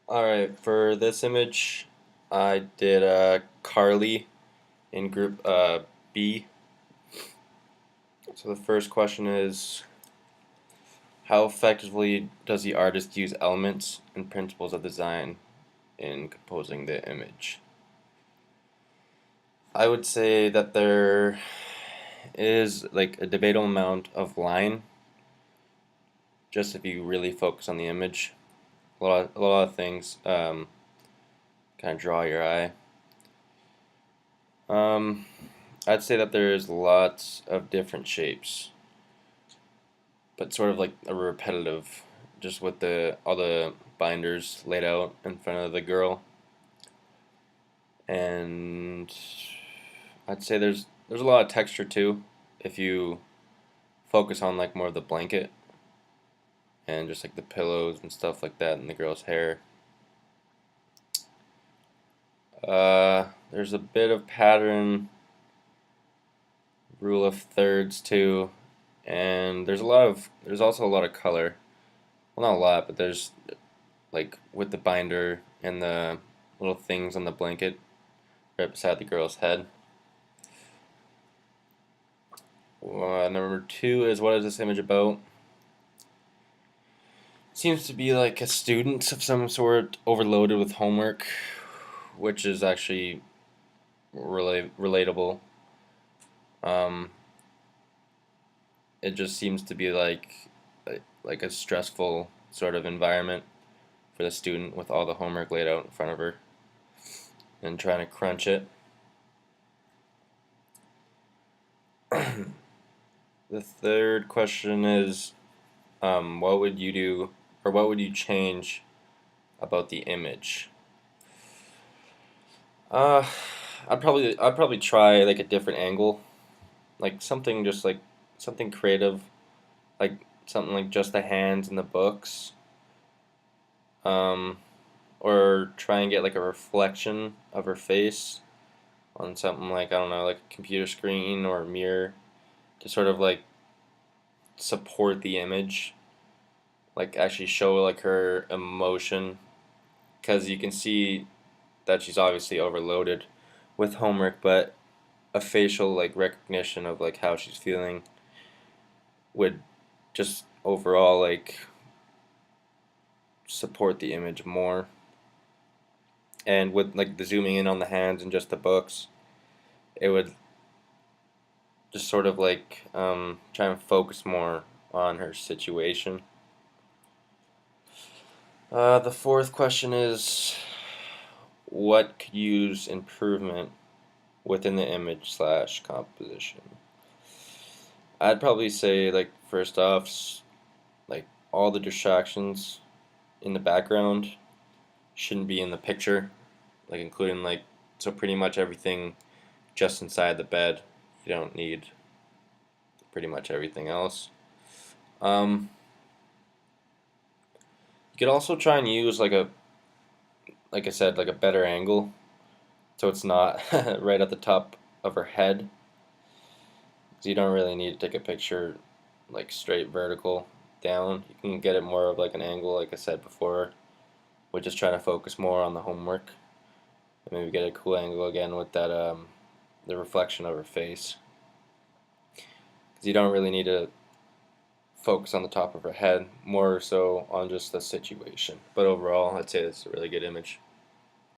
Alright, for this image, I did Carly in group B. So the first question is, how effectively does the artist use elements and principles of design in composing the image? I would say that there is like a debatable amount of line, just if you really focus on the image. A lot of things kind of draw your eye. Um, I'd say that there's lots of different shapes, but sort of like a repetitive, just with the all the binders laid out in front of the girl. And I'd say there's a lot of texture too, if you focus on like more of the blanket and just like the pillows and stuff like that and the girl's hair. There's a bit of pattern, rule of thirds too, and there's also a lot of color. Well, not a lot, but there's like with the binder and the little things on the blanket right beside the girl's head. Number two is, what is this image about? Seems to be like a student of some sort overloaded with homework, which is actually relatable. Um, it just seems to be like a stressful sort of environment for the student with all the homework laid out in front of her and trying to crunch it. The third question is, what would you do, or what would you change about the image? Uh, I'd probably try like a different angle, like something just like something creative, like something like just the hands and the books, um, or try and get like a reflection of her face on something like, I don't know, like a computer screen or a mirror to sort of like support the image, like actually show like her emotion, because you can see that she's obviously overloaded with homework, but a facial like recognition of like how she's feeling would just overall like support the image more. And with like the zooming in on the hands and just the books, it would just sort of like try and focus more on her situation. The fourth question is, what could use improvement within the image slash composition? I'd probably say, like, first off, like all the distractions in the background shouldn't be in the picture, like including like, so pretty much everything just inside the bed. You don't need pretty much everything else. Um, you could also try and use like I said, like a better angle, so it's not right at the top of her head. So you don't really need to take a picture like straight vertical down. You can get it more of like an angle, like I said before. We're just trying to focus more on the homework, and maybe get a cool angle again with that the reflection of her face. Because you don't really need to focus on the top of her head, more so on just the situation. But overall, I'd say it's a really good image.